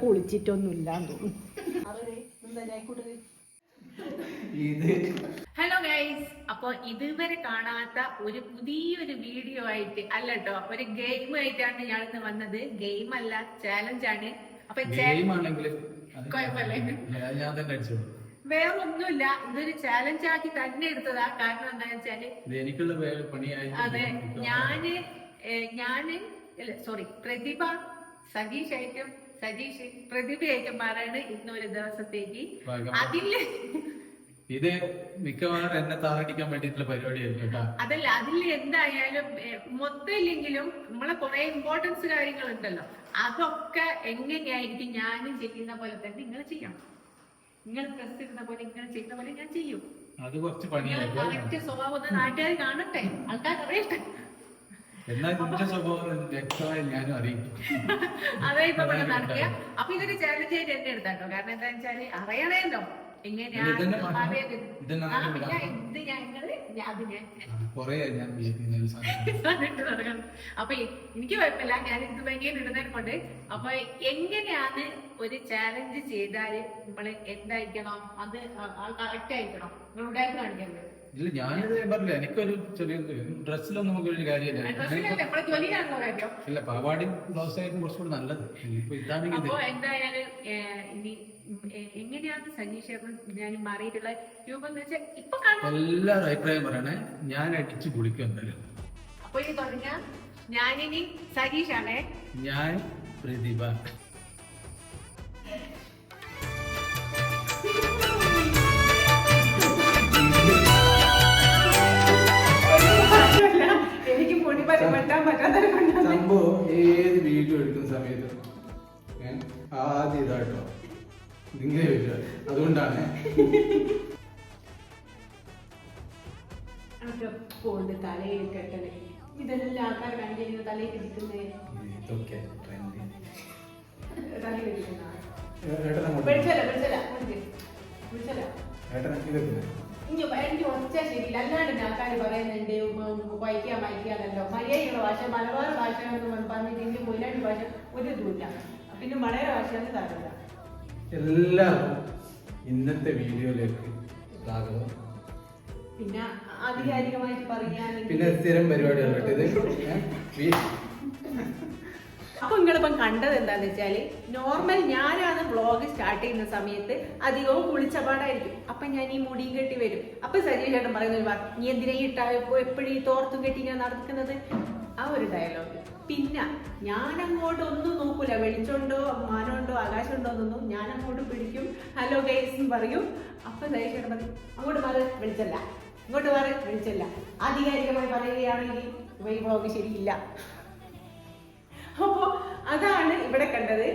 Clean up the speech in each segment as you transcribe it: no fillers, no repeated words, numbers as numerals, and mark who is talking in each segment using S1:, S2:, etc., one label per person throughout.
S1: കുളിച്ചിട്ടൊന്നുമില്ലാന്ന് തോന്നുന്നു. Hello guys, അപ്പൊ ഇതുവരെ കാണാത്ത ഒരു പുതിയൊരു വീഡിയോ ആയിട്ട് അല്ലട്ടോ, ഒരു ഗെയിം ആയിട്ടാണ് ഞാൻ ഇന്ന് വന്നത്. ഗെയിം അല്ല, ചാലഞ്ച് ആണ്. അപ്പൊ വേറെ ഒന്നുമില്ല, ഇതൊരു ചാലഞ്ച് ആക്കി തന്നെ എടുത്തതാ. കാരണം എന്താന്ന് വെച്ചാല് അതെ, ഞാന് സോറി പ്രതിഭ, സജീഷ് പ്രതിഭയായിട്ടും മാറാണ് ഇന്നൊരു ദിവസത്തേക്ക്. അതില്
S2: ഇത് മിക്കവാറും എന്നെ താറടിക്കാൻ വേണ്ടിട്ടുള്ള പരിപാടിയായിരിക്കും.
S1: അതല്ല, അതിൽ എന്തായാലും മൊത്തം ഇല്ലെങ്കിലും നമ്മളെ കുറെ ഇമ്പോർട്ടൻസ് കാര്യങ്ങളുണ്ടല്ലോ, അതൊക്കെ എങ്ങനെയായിരിക്കും ഞാനും ചെയ്യുന്ന പോലെ തന്നെ നിങ്ങൾ ചെയ്യണം. നിങ്ങൾ ഡ്രസ് ഇടുന്ന പോലെ നിങ്ങൾ ചെയ്യുന്ന പോലെ ഞാൻ ചെയ്യും.
S2: അത് കുറച്ച് പണിയാണ്.
S1: കറക്റ്റ് സ്വഭാവം നാട്ടുകാർ കാണട്ടെ, ആൾക്കാർ അറിയട്ടെ. അതെ ഇപ്പൊ ഇവിടെ നടക്കുക. അപ്പൊ ഇതൊരു ചാലഞ്ച് ആയിട്ട് എന്നെ എടുത്താട്ടോ. കാരണം എന്താ വെച്ചാല് അറിയണേല്ലോ എങ്ങനെയാണ്. അപ്പൊ എനിക്ക് കുഴപ്പമില്ല, ഞാൻ ഇത് ഭയങ്കര ഇടുന്നതിനെ കൊണ്ട്. അപ്പൊ എങ്ങനെയാണ് ഒരു ചാലഞ്ച് ചെയ്താല് നമ്മള് എന്തായിരിക്കണം, അത് കറക്റ്റ് ആയിരിക്കണം. നിങ്ങളുടെ കാണിക്കുന്നത്
S2: ഇല്ല, ഞാനിത് പറഞ്ഞില്ല. എനിക്കൊരു ചെറിയ ഡ്രസ്സിലൊന്നും നമുക്കൊരു കാര്യമില്ല. ഇല്ല, പാവാടി ബ്ലൗസ് ആയിട്ട് കുറച്ചുകൂടി നല്ലത്. ഇപ്പൊ ഇതാണെങ്കിൽ
S1: എന്തായാലും ഇനി എങ്ങനെയാണ് സജീഷേട്ടൻ ഞാൻ മാറിയിട്ടുള്ള രൂപം എന്ന് വെച്ചാൽ ഇപ്പൊ
S2: എല്ലാവരും അഭിപ്രായം പറയണേ. ഞാൻ അടിച്ചു കുളിക്കും എന്തായാലും.
S1: അപ്പൊ ഇനി തുടങ്ങ. ഞാനിനി സജീഷാണേ.
S2: ഞാൻ പ്രതിഭ. സംഭവം ഏത് വീഡിയോ എടുക്കുന്ന സമയത്ത് ആദ്യം ഇതാട്ടോ ഇതിങ്ങനെ വരിക. അതുകൊണ്ടാണ്
S1: തലയിൽ കെട്ടണേ. ഇതെല്ലാം ആൾക്കാർ കണ്ടിരുന്ന തലയിൽ കിട്ടുന്നേ.
S2: ഇതൊക്കെ
S1: എനിക്ക് ഒച്ച ശരിയില്ല. അല്ലാണ്ട് ആൾക്കാർ പറയുന്നുണ്ട് വൈക്കാന്നല്ലോ. മലയാളിയുടെ ഭാഷ, മലബാർ ഭാഷ എന്ന് പറഞ്ഞിട്ട് ഇന്ത്യ കൊയിലാണ്ടി ഭാഷ ഒരു ഇതുമില്ല. പിന്നെ മലയാള ഭാഷയാണ് സാധ്യത.
S2: എല്ലാവർക്കും ഇന്നത്തെ വീഡിയോയിലേക്ക് സ്വാഗതം.
S1: പിന്നെ ആധികാരികമായിട്ട് പറയാൻ
S2: പിന്നെ സ്ഥിരം പരിപാടിയാണ്.
S1: അപ്പൊ നിങ്ങളിപ്പം കണ്ടത് എന്താന്ന് വെച്ചാല്, നോർമൽ ഞാനാണ് വ്ളോഗ് സ്റ്റാർട്ട് ചെയ്യുന്ന സമയത്ത് അധികവും കുളിച്ചപാടായിരിക്കും. അപ്പൊ ഞാൻ ഈ മുടിയും കെട്ടി വരും. അപ്പൊ സജീഷ് ചേട്ടൻ പറയുന്നത്, നീ എന്തിനാ എപ്പോഴും ഈ തോർത്തും കെട്ടി ഞാൻ നടക്കുന്നത്, ആ ഒരു ഡയലോഗ്. പിന്നെ ഞാൻ അങ്ങോട്ട് ഒന്നും നോക്കൂല, വെളിച്ചമുണ്ടോ മാനമുണ്ടോ ആകാശമുണ്ടോ എന്നൊന്നും. ഞാൻ അങ്ങോട്ട് പിടിക്കും, ഹലോ ഗൈസ് എന്ന് പറയും. അപ്പൊ സജീഷ് ചേട്ടൻ പറയും, അങ്ങോട്ട് മാറി വെളിച്ചല്ല, ഇങ്ങോട്ട് മാറി വെളിച്ചല്ല. ആധികാരികമായി പറയുകയാണെങ്കിൽ ഈ വ്ളോഗ് ശരിയില്ല. അപ്പൊ അതാണ് ഇവിടെ കണ്ടത്.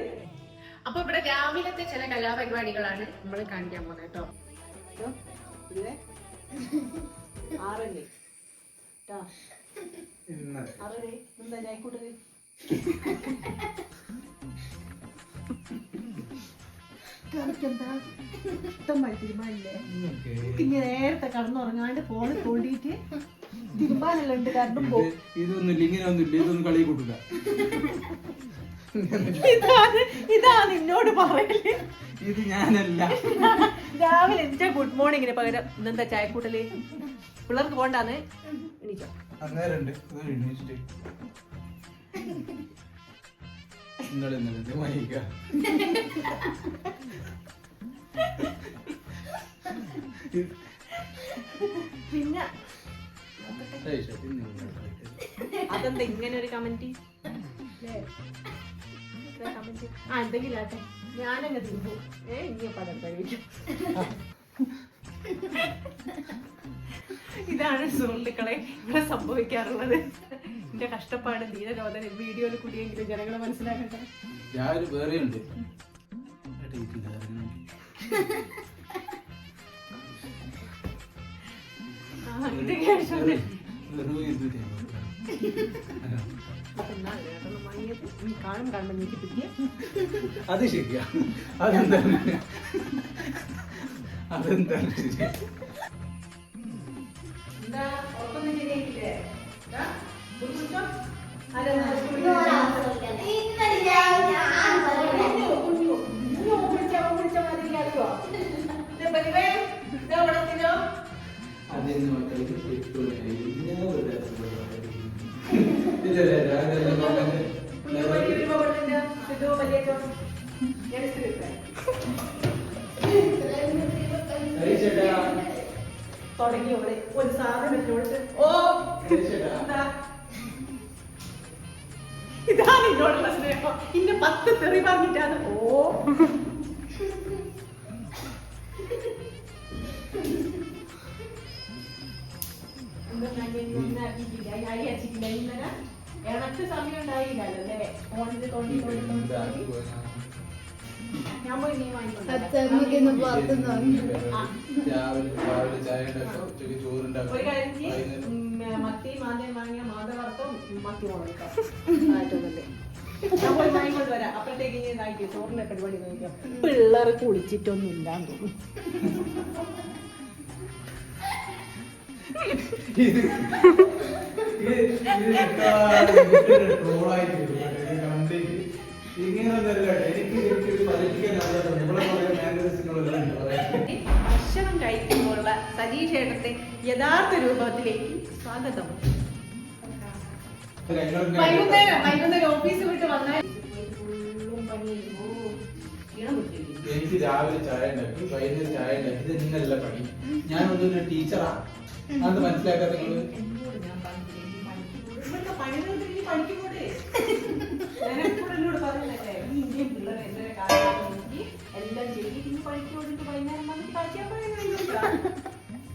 S1: അപ്പൊ ഇവിടെ രാവിലത്തെ ചില കലാപരിപാടികളാണ് നമ്മൾ കാണിക്കാൻ പോകുന്നത് കേട്ടോ. പിന്നെ നേരത്തെ കടന്നുറങ്ങാണ്ട് ഫോണ് തോണ്ടിയിട്ട് തിരുമ്പാനെല്ലാം കറണ്ടും പോകും.
S2: ഇതൊന്നുമില്ല, ഇങ്ങനെ ഒന്നുമില്ല, ഇതൊന്നും കളി കൂട്ടില്ല.
S1: ഇതാണ് എന്നോട് പറയല്.
S2: ഇത് ഞാനല്ല.
S1: രാവിലെ എന്താ ഗുഡ് മോർണിംഗിന് പകരം ഇന്നെന്താ ചായക്കൂട്ടല്? പിള്ളേർക്ക് പോണ്ടാന്ന് എണീച്ചോ?
S2: അന്നേരണ്ട്
S1: പിന്നെ അതെന്താ ഇങ്ങനെ ഒരു കമന്റ്? ആ എന്തെങ്കിലും ആട്ടെ, ഞാനങ്ങ് തിന്നു. ഇനി പദം കഴിക്കും. ഇതാണ് സുഹൃത്തുക്കളെ ഇവിടെ സംഭവിക്കാറുള്ളത്. എന്റെ കഷ്ടപ്പാട് ധീരരോധന വീഡിയോയിൽ കൂടിയെങ്കിലും ജനങ്ങളെ മനസ്സിലാക്കട്ടെ.
S2: വേറെയുണ്ട്. അത് ശരിയാ. അതെന്താണ്
S1: എന്താ കുടിച്ചോ. അതെ, തുടങ്ങി ഇവിടെ ഒരു സാധനം വെച്ചോട്ട്. ഓ എന്താ ഇതാ നിന്നോടുള്ള സ്നേഹം. ഇന്നെ 10 തെറി പറഞ്ഞിട്ടാണ്. ഓ എനക്ക് സമയം ഉണ്ടായില്ലല്ലോ അല്ലേ? ഫോണിൽ തോണ്ടി ഞാൻ പോയി നീ വാങ്ങിക്കൊണ്ട് ഒരു കാര്യം ചെയ്യ്. മത്തി മാന്തയും വാങ്ങിയ മാന്ത വറുത്തോ മത്തി മുളക്കാം. ഞാൻ പോയി വാങ്ങിക്കൊണ്ട് വരാം. അപ്പോഴത്തേക്ക് ഇനി ഇതായിട്ട് ചോറിന്റെ പരിപാടി നോക്കാം. പിള്ളേർ കുളിച്ചിട്ടൊന്നും ഇല്ലാന്ന് തോന്നുന്നു. ഭക്ഷണം കഴിക്കുമ്പോഴുള്ള സജീഷ് ഏട്ടത്തെ യഥാർത്ഥ രൂപത്തിലേക്ക് സ്വാഗതം. വൈകുന്നേരം ഓഫീസ് വിട്ട് വന്നാൽ
S2: എനിക്ക് രാവിലെ ചായ ഉണ്ടാക്കി, വൈകുന്നേരം ചായ ഉണ്ടാക്കി. ഇത് നിന്നല്ല പണി. ഞാനൊന്നൊരു ടീച്ചറാ. അത് മനസ്സിലാക്കാത്ത നിങ്ങള്
S1: പഠിക്കൂടെ? ഞാൻ എപ്പോഴും എന്നോട് പറഞ്ഞല്ലേ, ഈ ഇന്ത്യൻ പിള്ളേർ എന്നെ കാര്യം എല്ലാം ചെയ്ത് ഇനി പഠിക്കോടിട്ട് വൈകുന്നേരം വന്നിട്ട്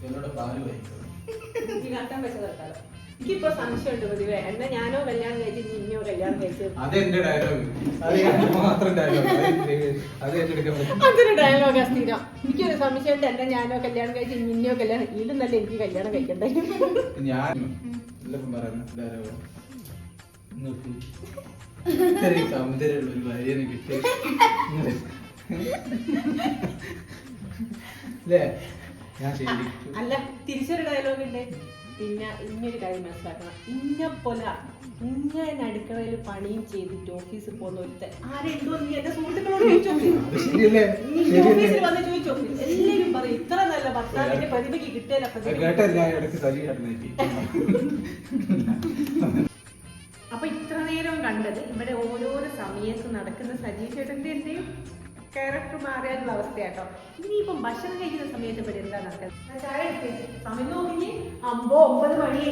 S2: എന്നോട് പാല് വഹിക്കും.
S1: ഈ കട്ടം വെച്ചതെടുക്കാലോ. എനിക്കിപ്പോ സംശയമുണ്ട് പൊതുവെ, എന്നെ ഞാനോ കല്യാണം കഴിച്ച് നിന്നോ കല്യാണം കഴിച്ചത്.
S2: അതെന്റെ ഡയലോഗ്, മാത്രം ഡയലോഗ്.
S1: അതൊരു ഡയലോഗാ സ്ഥിരം. എനിക്കൊരു സംശയമുണ്ട്, എന്നെ ഞാനോ കല്യാണം കഴിച്ച് നിന്നോ കല്യാണം. ഇതിലും നല്ല എനിക്ക് കല്യാണം കഴിക്കണ്ടേ.
S2: ഞാൻ ഡയലോഗ് സൗന്ദര്യമുള്ള ഒരു ഭാര്യനെ കിട്ടി അല്ലേ? ഞാൻ ശരി.
S1: അല്ല, തിരിച്ചൊരു ഡയലോഗ് ഉണ്ട്. പിന്നെ ഇങ്ങനൊരു കാര്യം മനസ്സിലാക്കണം. ഇന്നപ്പോലെ ഇങ്ങനെ അടുക്കളയിൽ പണിയും ചെയ്തിട്ട് ഓഫീസിൽ പോകുന്ന ഒരുത്തൻ ആരെന്തോ നീ എന്റെ സുഹൃത്തുക്കളോട് ഓഫീസിൽ വന്ന് ചോദിച്ചോ. എല്ലാരും പറയും ഇത്ര നല്ല ഭർത്താവിന്റെ പ്രതിഭയ്ക്ക് കിട്ടിയല്ല. അപ്പൊ ഇത്ര നേരം കണ്ടത് ഇവിടെ ഓരോരോ സമയത്ത് നടക്കുന്ന സജീഷ് ചേട്ടന്റെ എന്റെയും ക്യാരക്ടർ മാറിയാലുള്ള അവസ്ഥയാട്ടോ. ഇനിയിപ്പം ഭക്ഷണം കഴിക്കുന്ന സമയത്ത് ഇവിടെ എന്താ നടക്കുന്നത്? ചായ എടുത്ത് സമയം നോക്കി 9 മണി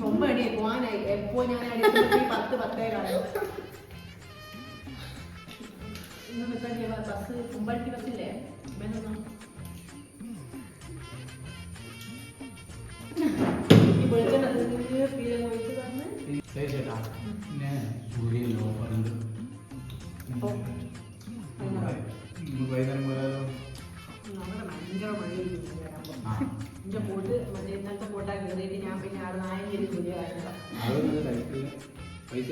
S1: ഒമ്പടി പോവാനായി. എപ്പോ ഞാൻ 10-10 ബസ് 9 ബസ്സില്ലേ? ഭയങ്കര മഴയായിരിക്കും. എന്റെ പോട്ട് മറ്റേ ഇന്നത്തെ പോട്ടാ കയറിയിട്ട് ഞാൻ പിന്നെ ആൾ നായകരി തുണിയായിരുന്നു. പൈസ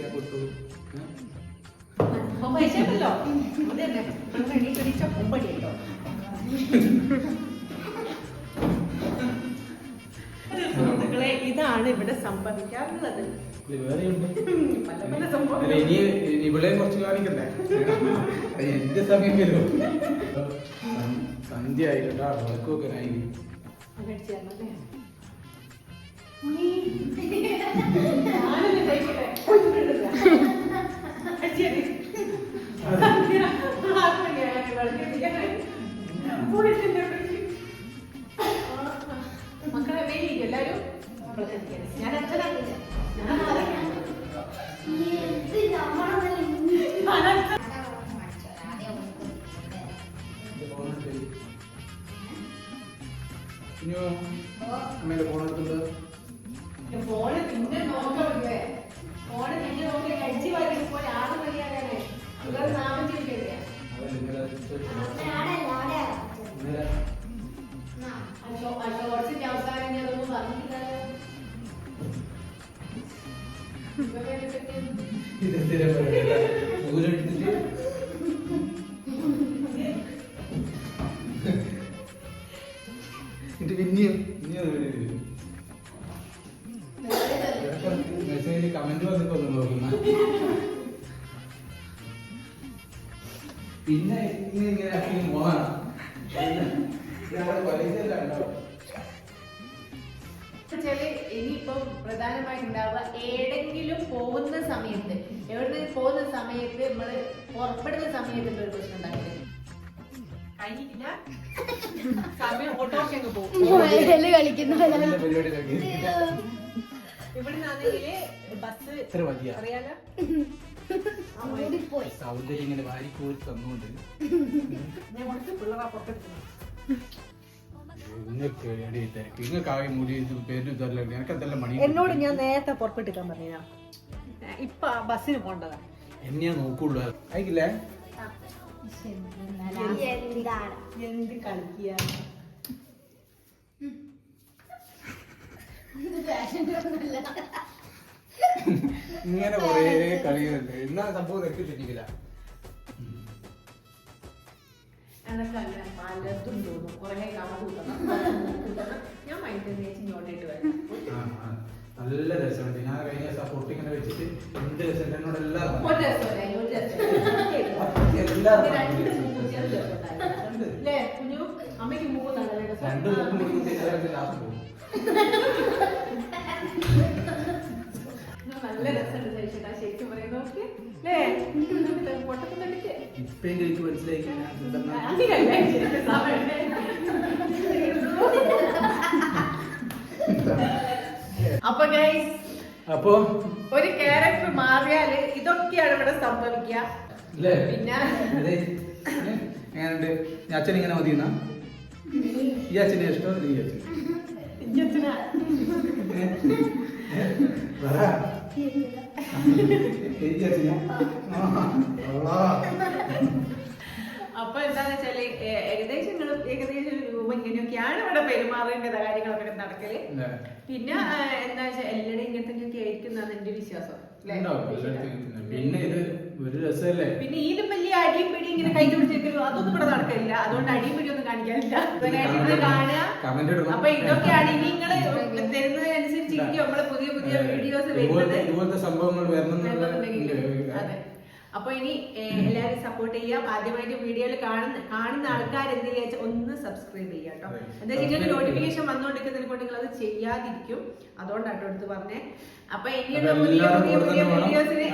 S1: ഉണ്ടല്ലോ. അതെ തന്നെ അങ്ങനെ എണീക്കടിച്ച പൊമ്പടി കേട്ടോ. സുഹൃത്തുക്കളെ, ഇതാണ് ഇവിടെ സംഭവിക്കാറുള്ളത്. പല പല സംഭവങ്ങൾ.
S2: ഇവിടെ കുറച്ച് കാണിക്കണ്ടേ? എന്റെ സമയം വരും. സന്ധ്യ ആയിട്ടാ വിളക്കൊക്കെ ആയി.
S1: മക്കളെ വേണ്ടിയിട്ട് എല്ലാരും ഞാൻ അച്ഛനാക്കില്ല.
S2: അമ്മേന്റെ ഫോണെടുത്തുണ്ട്.
S1: ഫോണ് പിന്നെ നോക്കേ. ഫോണ് പിന്നെ നോക്കി കഴിച്ചു വാരി പോലെ ആറ് മണിയാകാനേ നാമച്ചിരിക്കല്ലേ. ഷോർട്സിന്റെ അവസാനം അതൊന്നും പറഞ്ഞു
S2: ഇതെന്തിനാ പറയുക? നൂലെടുത്തിട്ട് ഇത് പിന്നെയും മെസ്സേജ് കമന്റ് വന്നിട്ട് ഒന്ന് നോക്കുന്ന പിന്നെ ഇങ്ങനെ ആക്കി പോകണം
S1: ഇനിയിപ്പം പ്രധാനമായിട്ട് ഉണ്ടാവുക ഏതെങ്കിലും പോകുന്ന സമയത്ത് എവിടെ പോകുന്ന സമയത്ത് നമ്മള് പുറപ്പെടുന്ന സമയത്ത് ഒരു പ്രശ്നം ഉണ്ടാക്കില്ല കഴിഞ്ഞിട്ടില്ല സമയം ഓട്ടോക്ക് അങ്ങ് പോകും ഇവിടുന്നാണെങ്കില് ബസ് അറിയാലോ
S2: സൗന്ദര്യം ഇങ്ങനെ വാരിക്കോരി തന്നുകൊണ്ട്
S1: ഞാൻ കുറച്ച് പിള്ളേരാ പുറത്തെടുക്കുന്നു എന്നോട് ഞാൻ നേരത്തെ പുറപ്പെട്ടിക്കാൻ പറഞ്ഞ ഇപ്പൊ ബസ്സിന് പോണ്ടതാ
S2: എന്നെയാ നോക്കുള്ളൂ ആയിക്കില്ലേ
S1: എന്ത് കളിക്കുക
S2: ഇങ്ങനെ കൊറേ കളികളുണ്ട് എന്നാ സംഭവം തെറ്റി തെറ്റിക്കില്ല
S1: എനക്കല്ല പലതും തോന്നും കുറെ ഞാൻ മൈൻഡ് ഇങ്ങോട്ടേട്ട് വരാം
S2: നല്ല രസമുണ്ട് ഞാൻ കഴിഞ്ഞ സപ്പോർട്ട് ഇങ്ങനെ വെച്ചിട്ട് എന്ത് രസം എന്നോട് എല്ലാം
S1: ഒരു രസമില്ല ഒരു രസമില്ലേ കുഞ്ഞു അമ്മയ്ക്ക്
S2: രണ്ട് മൂന്ന് മണിക്കൂർ ലാസ്റ്റ് പോകും
S1: നല്ല രസമുണ്ട് ചേട്ടാ ശരിക്കും പറയുന്നവർക്ക് അല്ലേ പൊട്ടത്തിനടിക്ക്
S2: ഇപ്പൊ എനിക്ക് മനസ്സിലായി
S1: അപ്പൊ ഗൈസ്
S2: അപ്പൊ
S1: ഒരു ക്യാരക്ടർ മാറിയാല് ഇതൊക്കെയാണ് ഇവിടെ സംഭവിക്കുക പിന്നെ
S2: എങ്ങനെയുണ്ട് അച്ഛൻ ഇങ്ങനെ മതിയെന്നാ ഈ അച്ഛനെ ഇഷ്ടം ഈ അച്ഛൻ
S1: അപ്പൊ എന്താന്ന് വെച്ചാല് ഏകദേശം രൂപ ഇങ്ങനെയൊക്കെയാണ് ഇവിടെ പെരുമാറേണ്ടത് കാര്യങ്ങളൊക്കെ നടക്കല് പിന്നെ എന്താ വെച്ചാൽ എല്ലാവരും ഇങ്ങനത്തെ ആയിരിക്കുന്നതാണ് എന്റെ വിശ്വാസം
S2: പിന്നെ ഇത് ഒരു രസമല്ലേ
S1: പിന്നെ ഇതിലും വലിയ അടിയും പിടി ഇങ്ങനെ കൈ പിടിച്ചിരിക്കുന്നു അതൊന്നും ഇവിടെ നടക്കില്ല അതുകൊണ്ട് അടിയും പിടി ഒന്നും കാണിക്കാനില്ല കാണുക അപ്പൊ ഇതൊക്കെയാണ് ഇനി നിങ്ങള് തരുന്നതിനനുസരിച്ച് നമ്മള് പുതിയ പുതിയ വീഡിയോസ് വരുന്നത്
S2: ഇതുപോലത്തെ സംഭവങ്ങൾ
S1: അതെ അപ്പൊ ഇനി എല്ലാവരും സപ്പോർട്ട് ചെയ്യാം ആദ്യമായിട്ട് വീഡിയോയിൽ കാണുന്ന ആൾക്കാർ എന്ത് ചെയ്യാ ഒന്ന് സബ്സ്ക്രൈബ് ചെയ്യാം കേട്ടോ എന്താ വെച്ചാൽ നോട്ടിഫിക്കേഷൻ വന്നുകൊണ്ടിരിക്കുന്നതിനെ കൊണ്ട് നിങ്ങൾ അത് ചെയ്യാതിരിക്കും അതുകൊണ്ടാട്ടോ എടുത്ത് പറഞ്ഞേ അപ്പൊ ഇനിയുള്ള പുതിയ പുതിയ പുതിയ വീഡിയോസിന്